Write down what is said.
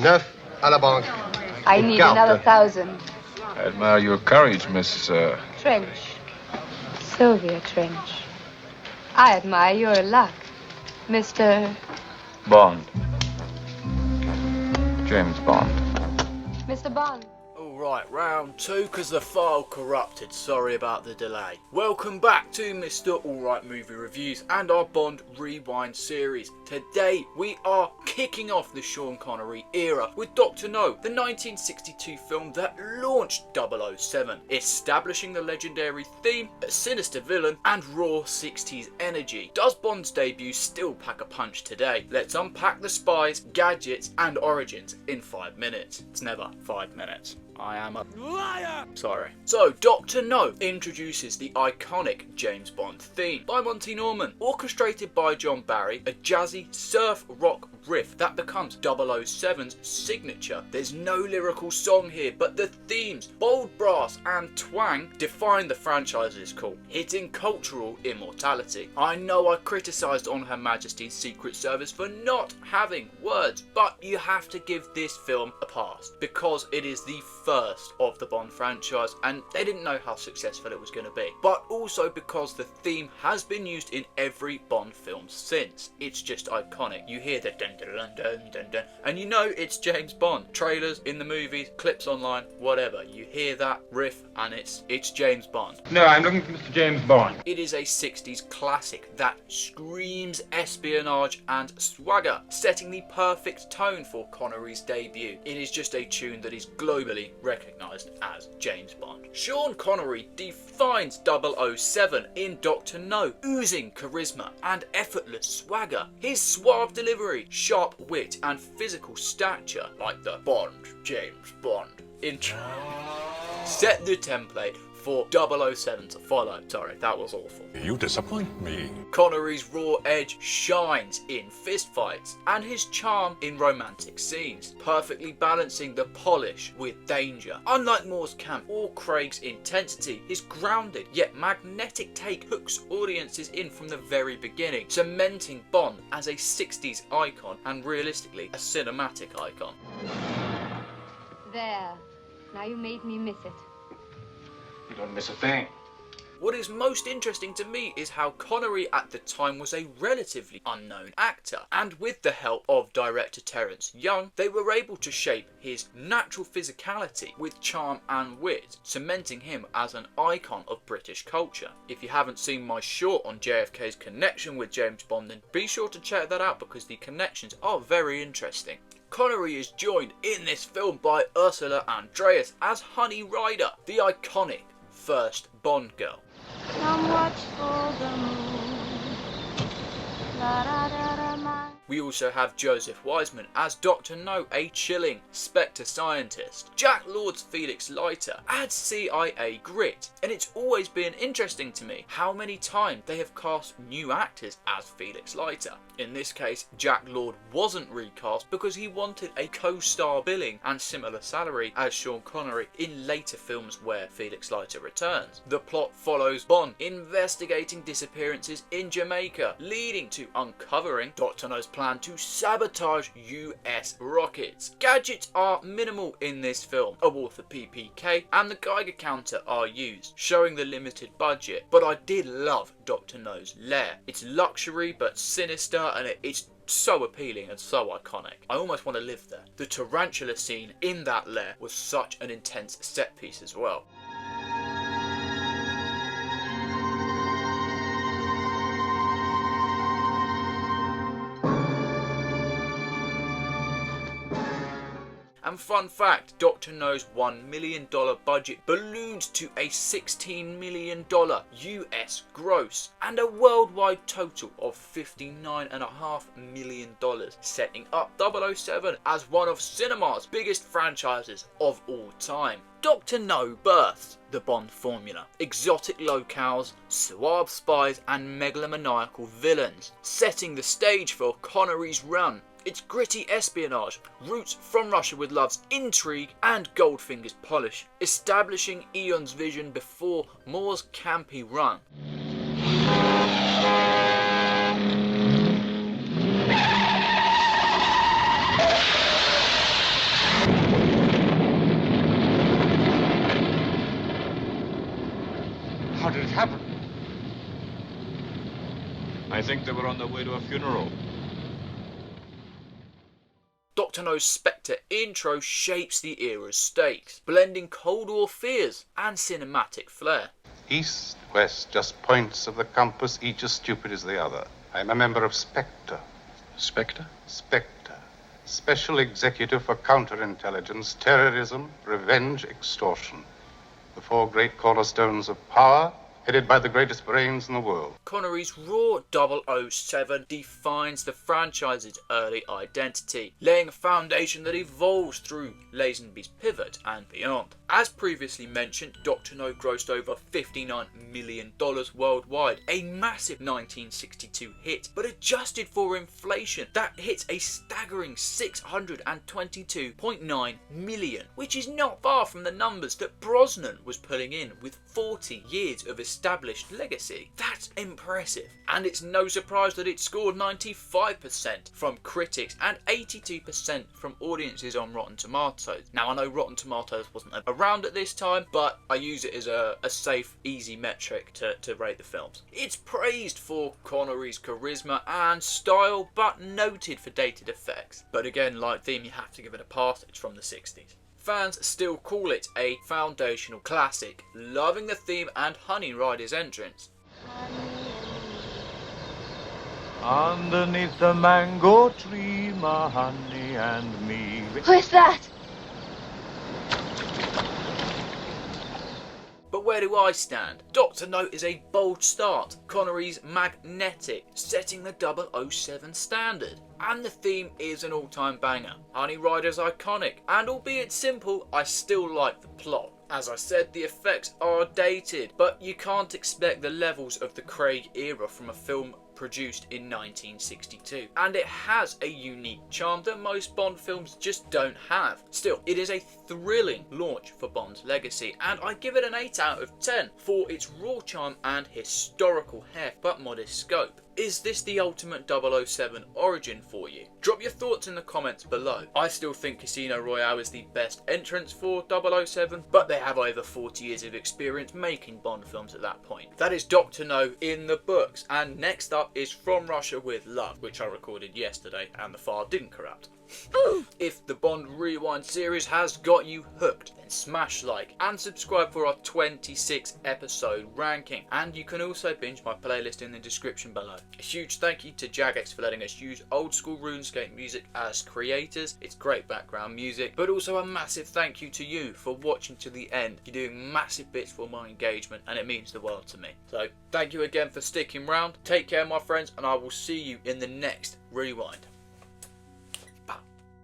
9 à la banque. I need another 1,000. I admire your courage, Miss... Trench. Sylvia Trench. I admire your luck, Mr. Bond. James Bond. Mr. Bond. Alright, round 2 because the file corrupted. Sorry about the delay. Welcome back to Mr. Alright Movie Reviews and our Bond Rewind series. Today we are kicking off the Sean Connery era with Dr. No, the 1962 film that launched 007, establishing the legendary theme, a sinister villain and raw 60s energy. Does Bond's debut still pack a punch today? Let's unpack the spies, gadgets and origins in 5 minutes. It's never 5 minutes. I am a liar! Sorry. So, Dr. No introduces the iconic James Bond theme by Monty Norman, orchestrated by John Barry, a jazzy surf rock riff that becomes 007's signature. There's no lyrical song here, but the themes, bold brass and twang define the franchise's call, hitting cultural immortality. I know I criticised on Her Majesty's Secret Service for not having words, but you have to give this film a pass because it is the first of the Bond franchise and they didn't know how successful it was going to be, but also because the theme has been used in every Bond film since. It's just iconic. You hear the dun dun dun dun dun dun and you know it's James Bond. Trailers, in the movies, clips online, whatever, you hear that riff and it's James Bond. No, I'm looking for Mr. James Bond. It is a 60s classic that screams espionage and swagger, setting the perfect tone for Connery's debut. It is just a tune that is globally recognised as James Bond. Sean Connery defines 007 in Dr. No, oozing charisma and effortless swagger. His suave delivery, sharp wit and physical stature, like the Bond, James Bond intro, set the template for 007 to follow. Sorry, that was awful. You disappoint me. Connery's raw edge shines in fistfights and his charm in romantic scenes, perfectly balancing the polish with danger. Unlike Moore's camp or Craig's intensity, his grounded yet magnetic take hooks audiences in from the very beginning, cementing Bond as a 60s icon and realistically a cinematic icon. There. Now you made me miss it. You don't miss a thing. What is most interesting to me is how Connery at the time was a relatively unknown actor, and with the help of director Terence Young, they were able to shape his natural physicality with charm and wit, cementing him as an icon of British culture. If you haven't seen my short on JFK's connection with James Bond, then be sure to check that out because the connections are very interesting. Connery is joined in this film by Ursula Andress as Honey Ryder, the iconic first Bond girl. Come watch for the moon. La, da, da, da, ma. We also have Joseph Wiseman as Dr. No, a chilling Spectre scientist. Jack Lord's Felix Leiter adds CIA grit, and it's always been interesting to me how many times they have cast new actors as Felix Leiter. In this case, Jack Lord wasn't recast because he wanted a co-star billing and similar salary as Sean Connery in later films where Felix Leiter returns. The plot follows Bond investigating disappearances in Jamaica, leading to uncovering Dr. No's plan to sabotage US rockets. Gadgets are minimal in this film. A Walther PPK and the Geiger counter are used, showing the limited budget, but I did love Dr. No's lair. It's luxury but sinister and it's so appealing and so iconic. I almost want to live there. The tarantula scene in that lair was such an intense set piece as well. And fun fact, Dr. No's $1 million budget ballooned to a $16 million US gross and a worldwide total of $59.5 million, setting up 007 as one of cinema's biggest franchises of all time. Dr. No births the Bond formula. Exotic locales, suave spies and megalomaniacal villains, setting the stage for Connery's run. It's gritty espionage, roots from Russia with love's intrigue and Goldfinger's polish, establishing Eon's vision before Moore's campy run. think they were on their way to a funeral. Dr. No's Spectre intro shapes the era's stakes, blending Cold War fears and cinematic flair. East, west, just points of the compass, each as stupid as the other. I'm a member of SPECTRE. Spectre? SPECTRE. Special Executive for Counterintelligence, Terrorism, Revenge, Extortion. The four great cornerstones of power, headed by the greatest brains in the world. Connery's raw 007 defines the franchise's early identity, laying a foundation that evolves through Lazenby's pivot and beyond. As previously mentioned, Dr. No grossed over $59 million worldwide, a massive 1962 hit, but adjusted for inflation, that hits a staggering $622.9 million, which is not far from the numbers that Brosnan was pulling in with 40 years of established legacy. That's impressive, and it's no surprise that it scored 95% from critics and 82% from audiences on Rotten Tomatoes. Now, I know Rotten Tomatoes wasn't around at this time, but I use it as a safe, easy metric to rate the films. It's praised for Connery's charisma and style, but noted for dated effects. But again, like theme, you have to give it a pass. It's from the 60s. Fans still call it a foundational classic, loving the theme and Honey Ryder's entrance. Underneath the mango tree, my honey and me. Who is that? But where do I stand? Dr. No is a bold start. Connery's magnetic, setting the 007 standard. And the theme is an all-time banger. Honey Ryder's iconic, and albeit simple, I still like the plot. As I said, the effects are dated, but you can't expect the levels of the Craig era from a film produced in 1962, and it has a unique charm that most Bond films just don't have. Still, it is a thrilling launch for Bond's legacy, and I give it an 8 out of 10 for its raw charm and historical heft but modest scope. Is this the ultimate 007 origin for you? Drop your thoughts in the comments below. I still think Casino Royale is the best entrance for 007, but they have over 40 years of experience making Bond films at that point. That is Dr. No in the books, and next up is From Russia with Love, which I recorded yesterday and the file didn't corrupt. If the Bond Rewind series has got you hooked, then smash like and subscribe for our 26 episode ranking, and you can also binge my playlist in the description below. A huge thank you to Jagex for letting us use old school RuneScape music as creators. It's great background music, but also a massive thank you to you for watching to the end. You're doing massive bits for my engagement and it means the world to me. So thank you again for sticking around. Take care my friends, and I will see you in the next Rewind.